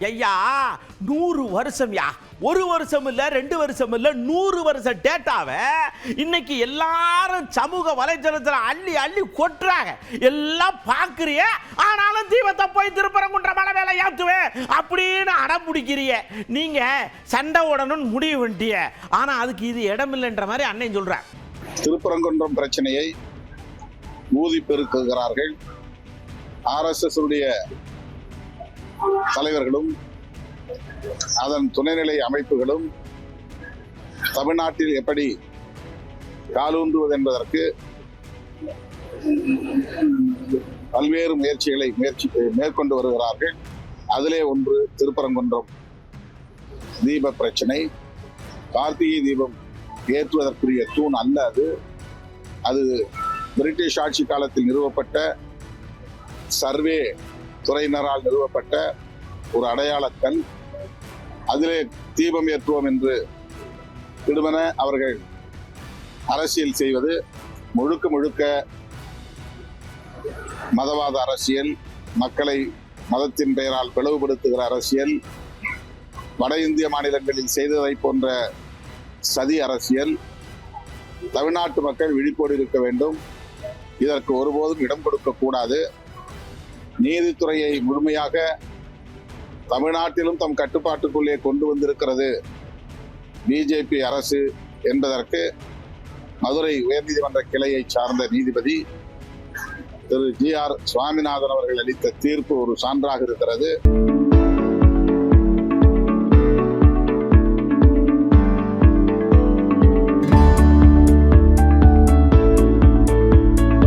ஐயா 100 வருஷம்யா, 1 வருஷம் இல்ல 2 வருஷம் இல்ல 100 வருஷம் டேட்டாவை இன்னைக்கு எல்லாரும் சமூக வலைதளத்துல அள்ளி அள்ளி கொட்டுறாங்க. எல்லாம் பாக்குறிய, ஆனாலும் தீபத்தை போய் திருப்பரங்குன்ற மலை வேலை ஏத்துவேன் அப்படின்னு அடம் பிடிக்கிறிய. நீங்க சண்டை உடனும் முடிவு பண்ணிட்டிய, ஆனா அதுக்கு இது இடம் இல்லைன்ற மாதிரி அண்ணன் சொல்றாங்க. திருப்பரங்குன்றம் பிரச்சனையை ஊதி பெருக்குகிறார்கள். RSS உடைய தலைவர்களும் அதன் துணைநிலை அமைப்புகளும் தமிழ்நாட்டில் எப்படி காலூன்றுவது என்பதற்கு பல்வேறு முயற்சிகளை மேற்கொண்டு வருகிறார்கள். அதிலே ஒன்று திருப்பரங்குன்றம் தீப பிரச்சனை. கார்த்திகை தீபம் ஏற்றுவதற்குரிய தூண் அல்ல அது பிரிட்டிஷ் ஆட்சி காலத்தில் நிறுவப்பட்ட சர்வே துறையினரால் நிறுவப்பட்ட ஒரு அடையாளக்கல். அதிலே தீபம் ஏற்றுவோம் என்று திடுமென அவர்கள் அரசியல் செய்வது முழுக்க முழுக்க மதவாத அரசியல், மக்களை மதத்தின் பெயரால் பிளவுபடுத்துகிற அரசியல், வட இந்திய மாநிலங்களில் செய்ததை போன்ற சதி அரசியல். தமிழ்நாட்டு மக்கள் விழிப்போடு இருக்க வேண்டும். இதற்கு ஒருபோதும் இடம் கொடுக்க கூடாது. நீதித்துறையை முழுமையாக தமிழ்நாட்டிலும் தம் கட்டுப்பாட்டுக்குள்ளே கொண்டு வந்திருக்கிறது பிஜேபி அரசு என்பதற்கு மதுரை உயர்நீதிமன்ற கிளையை சார்ந்த நீதிபதி திரு GR சுவாமிநாதன் அவர்கள் அளித்த தீர்ப்பு ஒரு சான்றாக இருக்கிறது.